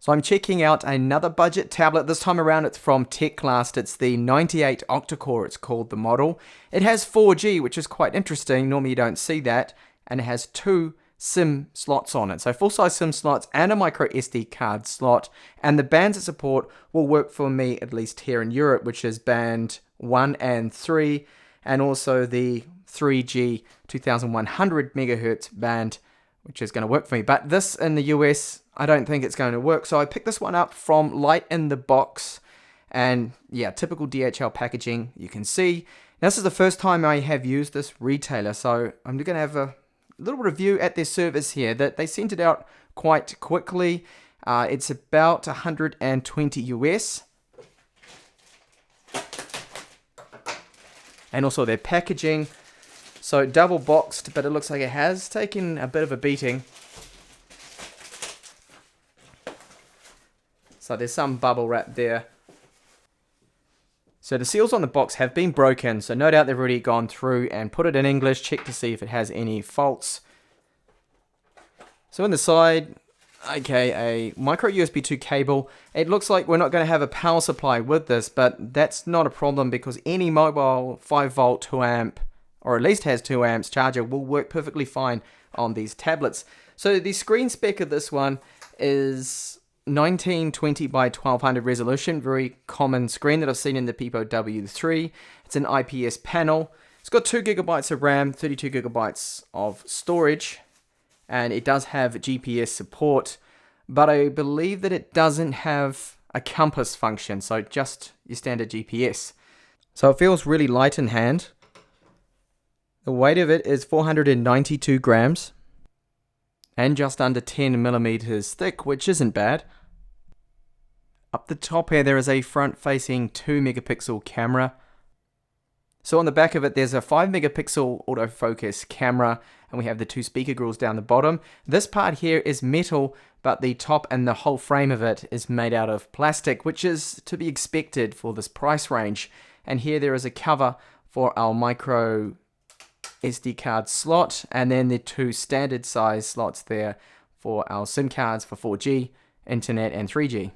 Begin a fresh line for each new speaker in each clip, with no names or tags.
So I'm checking out another budget tablet. This time around it's from Teclast. It's the 98 octa-core, it's called the model. It has 4G, which is quite interesting. Normally you don't see that. And it has two SIM slots on it. So full-size SIM slots and a micro SD card slot. And the bands it support will work for me, at least here in Europe, which is band 1 and 3. And also the 3G 2100 megahertz band, which is going to work for me. But this in the US, I don't think it's going to work. So I picked this one up from Light in the Box. And yeah, typical DHL packaging, you can see. Now, this is the first time I have used this retailer. So I'm going to have a little review at their service here. That they sent it out quite quickly. It's about 120 US. And also their packaging. So double boxed, but it looks like it has taken a bit of a beating. So there's some bubble wrap there. So the seals on the box have been broken, so no doubt they've already gone through and put it in English, check to see if it has any faults. So in the side, okay, a micro USB 2 cable. It looks like we're not going to have a power supply with this, but that's not a problem because any mobile 5 volt 2 amp, or at least has 2 amps charger, will work perfectly fine on these tablets. So the screen spec of this one is 1920 by 1200 resolution, very common screen that I've seen in the Pipo W3. It's an IPS panel. It's got 2 gigabytes of RAM, 32 gigabytes of storage, and it does have GPS support, but I believe that it doesn't have a compass function, so just your standard GPS. So it feels really light in hand. The weight of it is 492 grams and just under 10 millimeters thick, which isn't bad. Up the top here, there is a front-facing 2 megapixel camera. So on the back of it, there's a 5 megapixel autofocus camera, and we have the 2 speaker grills down the bottom. This part here is metal, but the top and the whole frame of it is made out of plastic, which is to be expected for this price range. And here there is a cover for our micro SD card slot, and then the 2 standard size slots there for our SIM cards for 4G, internet, and 3G.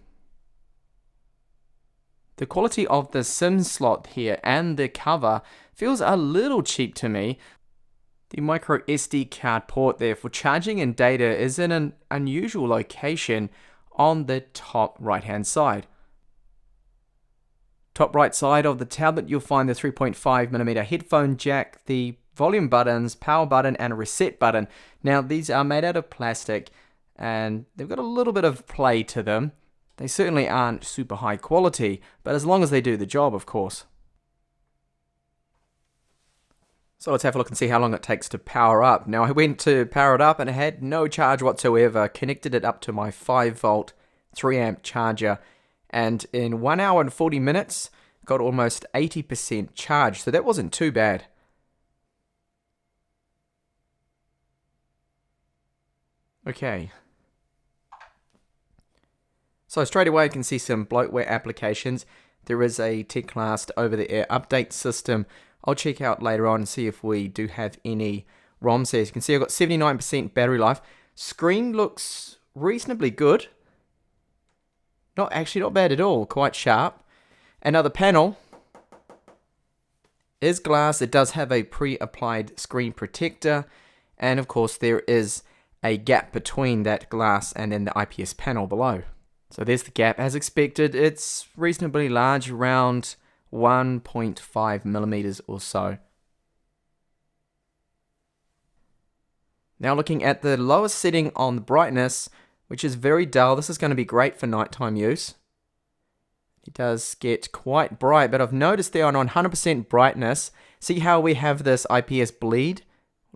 The quality of the SIM slot here and the cover feels a little cheap to me. The micro SD card port there for charging and data is in an unusual location on the top right hand side. Top right side of the tablet, you'll find the 3.5mm headphone jack, the volume buttons, power button, and a reset button. Now these are made out of plastic and they've got a little bit of play to them. They certainly aren't super high quality, but as long as they do the job, of course. So let's have a look and see how long it takes to power up. Now I went to power it up and it had no charge whatsoever. Connected it up to my 5 volt 3 amp charger, and in 1 hour and 40 minutes got almost 80% charge, so that wasn't too bad. Okay. So straight away you can see some bloatware applications. There is a Teclast over-the-air update system. I'll check out later on and see if we do have any ROMs there. As you can see, I've got 79% battery life. Screen looks reasonably good. Not bad at all, quite sharp. Another panel is glass. It does have a pre-applied screen protector, and of course there is a gap between that glass and then the IPS panel below. So there's the gap. As expected, it's reasonably large, around 1.5 millimeters or so. Now looking at the lowest setting on the brightness, which is very dull. This is going to be great for nighttime use. It does get quite bright, but I've noticed there on 100% brightness, see how we have this IPS bleed,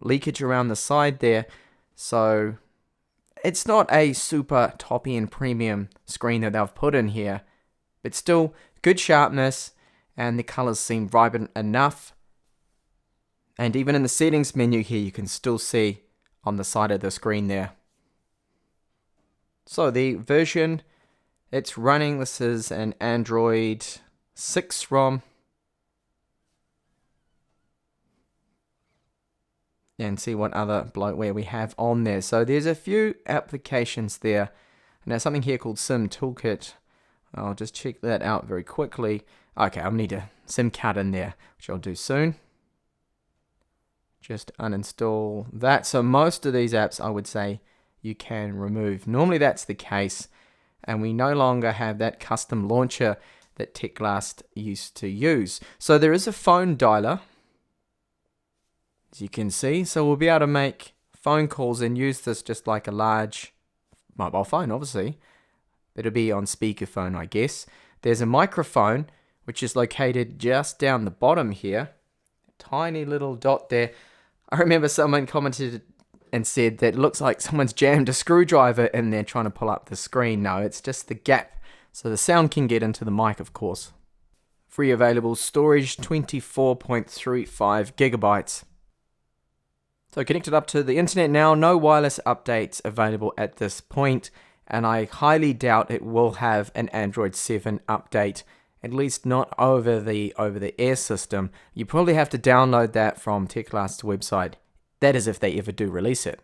leakage around the side there. So it's not a super top-end premium screen that they've put in here, but still good sharpness, and the colors seem vibrant enough. And even in the settings menu here, you can still see on the side of the screen there. So the version it's running, this is an Android 6 ROM. And see what other bloatware we have on there. So there's a few applications there. Now something here called Sim Toolkit. I'll just check that out very quickly. Okay, I'll need a SIM card in there, which I'll do soon. Just uninstall that. So most of these apps, I would say, you can remove. Normally that's the case, and we no longer have that custom launcher that Teclast used to use. So there is a phone dialer, as you can see. So we'll be able to make phone calls and use this just like a large mobile phone, obviously. It'll be on speakerphone, I guess. There's a microphone, which is located just down the bottom here. A tiny little dot there. I remember someone commented and said that it looks like someone's jammed a screwdriver in there trying to pull up the screen. No, it's just the gap, so the sound can get into the mic, of course. Free available storage, 24.35 gigabytes. So connected up to the internet now, no wireless updates available at this point, and I highly doubt it will have an Android 7 update, at least not over the air system. You probably have to download that from Teclast's website. That is if they ever do release it.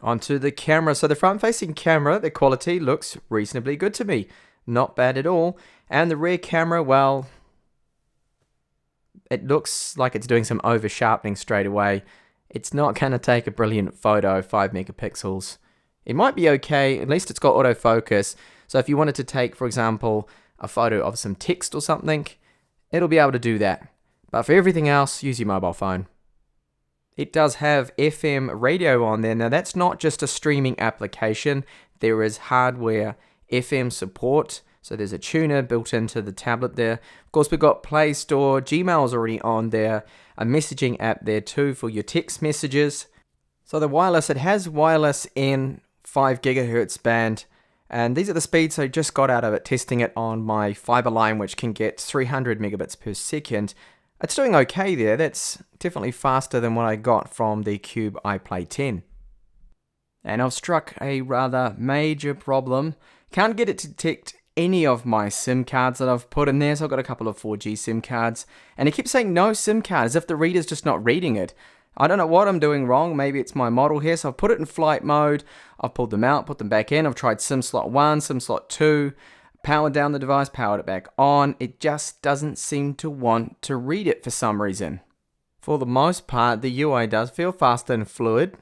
Onto the camera. So the front-facing camera, the quality looks reasonably good to me. Not bad at all. And the rear camera, well, it looks like it's doing some over-sharpening straight away. It's not going to take a brilliant photo, 5 megapixels. It might be okay, at least it's got autofocus. So if you wanted to take, for example, a photo of some text or something, it'll be able to do that. But for everything else, use your mobile phone. It does have FM radio on there. Now that's not just a streaming application. There is hardware FM support. So there's a tuner built into the tablet there. Of course, we've got Play Store, Gmail's already on there, a messaging app there too for your text messages. So the wireless, it has wireless in 5 gigahertz band. And these are the speeds I just got out of it, testing it on my fiber line, which can get 300 megabits per second. It's doing okay there. That's definitely faster than what I got from the Cube iPlay 10. And I've struck a rather major problem. Can't get it to detect any of my SIM cards that I've put in there. So I've got a couple of 4G SIM cards. And it keeps saying no SIM card, as if the reader's just not reading it. I don't know what I'm doing wrong. Maybe it's my model here. So I've put it in flight mode. I've pulled them out, put them back in. I've tried SIM slot 1, SIM slot 2. Powered down the device, powered it back on. It just doesn't seem to want to read it for some reason. For the most part, the UI does feel fast and fluid.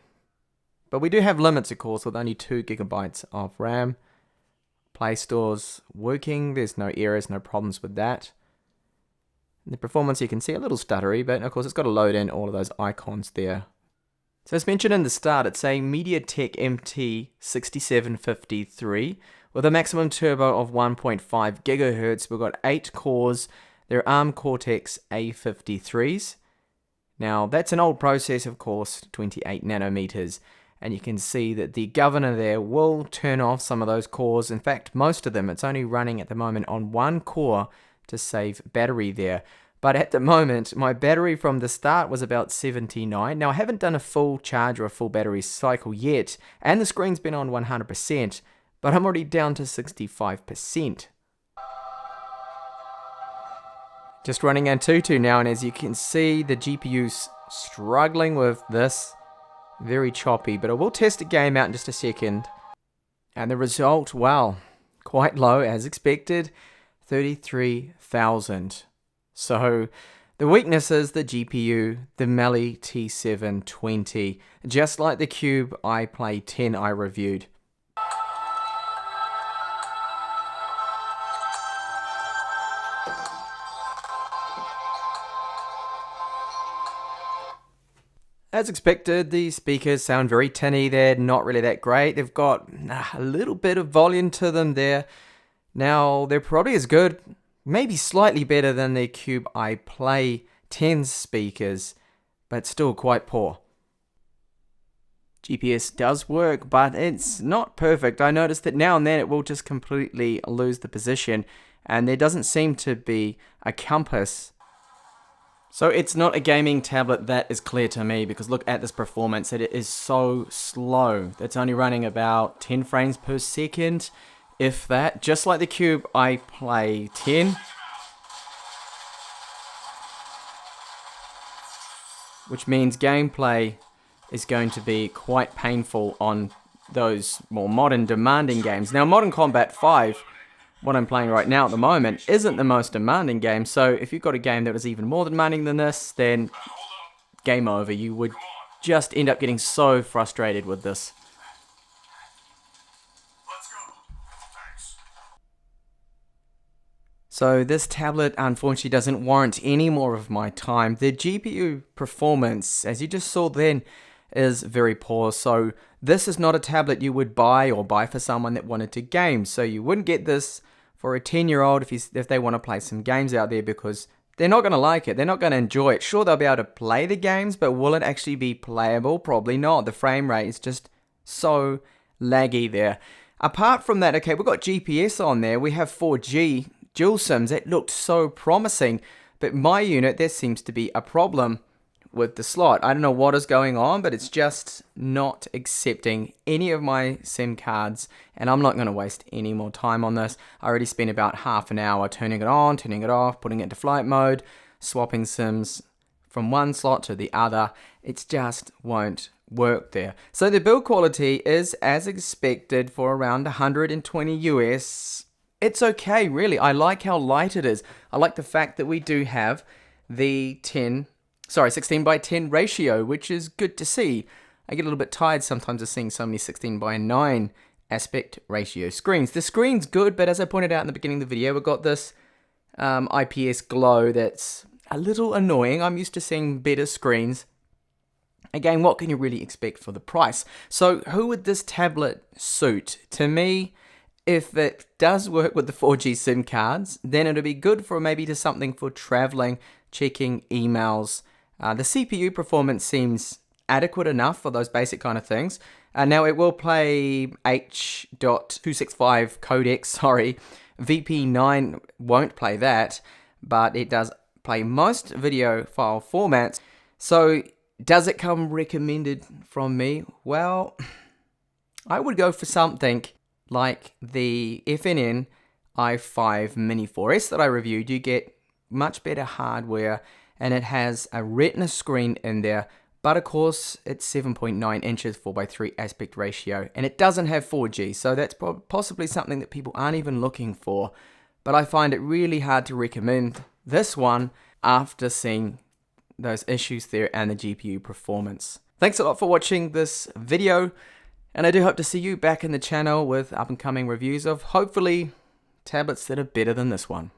But we do have limits, of course, with only 2 gigabytes of RAM. Play Store's working. There's no errors, no problems with that. The performance, you can see a little stuttery, but of course it's got to load in all of those icons there. So as mentioned in the start, it's a MediaTek MT6753 with a maximum turbo of 1.5 gigahertz. We've got 8 cores. They're ARM Cortex A53s. Now that's an old process, of course, 28 nanometers. And you can see that the governor there will turn off some of those cores. In fact, most of them, it's only running at the moment on 1 core to save battery there. But at the moment, my battery from the start was about 79. Now, I haven't done a full charge or a full battery cycle yet, and the screen's been on 100%, but I'm already down to 65%. Just running Antutu now, and as you can see, the GPU's struggling with this. Very choppy, but I will test the game out in just a second. And the result, well, quite low as expected, 33,000. So the weakness is the GPU, the Mali T720, just like the Cube iPlay 10 I reviewed. As expected, the speakers sound very tinny. They're not really that great. They've got a little bit of volume to them there. Now, they're probably as good, maybe slightly better than the Cube iPlay 10 speakers, but still quite poor. GPS does work, but it's not perfect. I noticed that now and then it will just completely lose the position, and there doesn't seem to be a compass. So it's not a gaming tablet, that is clear to me, because look at this performance. It is so slow. It's only running about 10 frames per second, if that, just like the Cube iPlay 10. Which means gameplay is going to be quite painful on those more modern demanding games. Now, Modern Combat 5, what I'm playing right now at the moment, isn't the most demanding game, so if you've got a game that was even more demanding than this, then game over. You would just end up getting so frustrated with this. So this tablet unfortunately doesn't warrant any more of my time. The GPU performance, as you just saw then, is very poor. So this is not a tablet you would buy for someone that wanted to game. So you wouldn't get this for a 10-year-old if they want to play some games out there, because they're not going to like it. They're not going to enjoy it. Sure, they'll be able to play the games, but will it actually be playable? Probably not. The frame rate is just so laggy there. Apart from that, okay, we've got GPS on there. We have 4G dual SIMs. It looked so promising, but my unit, there seems to be a problem with the slot. I don't know what is going on, but it's just not accepting any of my SIM cards, and I'm not going to waste any more time on this. I already spent about half an hour turning it on, turning it off, putting it into flight mode, swapping SIMs from one slot to the other. It just won't work there. So the build quality is as expected for around 120 US. It's okay, really. I like how light it is. I like the fact that we do have the 16:10 ratio, which is good to see. I get a little bit tired sometimes of seeing so many 16:9 aspect ratio screens. The screen's good, but as I pointed out in the beginning of the video, we've got this IPS glow that's a little annoying. I'm used to seeing better screens. Again, what can you really expect for the price? So who would this tablet suit? To me, if it does work with the 4G SIM cards, then it'll be good for maybe to something for traveling, checking emails. The CPU performance seems adequate enough for those basic kind of things. Now it will play H.265 codec, VP9 won't play that, but it does play most video file formats. So does it come recommended from me? Well, I would go for something like the FNN i5 Mini 4S that I reviewed. You get much better hardware, and it has a Retina screen in there, but of course it's 7.9 inches 4:3 aspect ratio, and it doesn't have 4G, so that's possibly something that people aren't even looking for. But I find it really hard to recommend this one after seeing those issues there and the GPU performance. Thanks a lot for watching this video, and I do hope to see you back in the channel with up and coming reviews of hopefully tablets that are better than this one.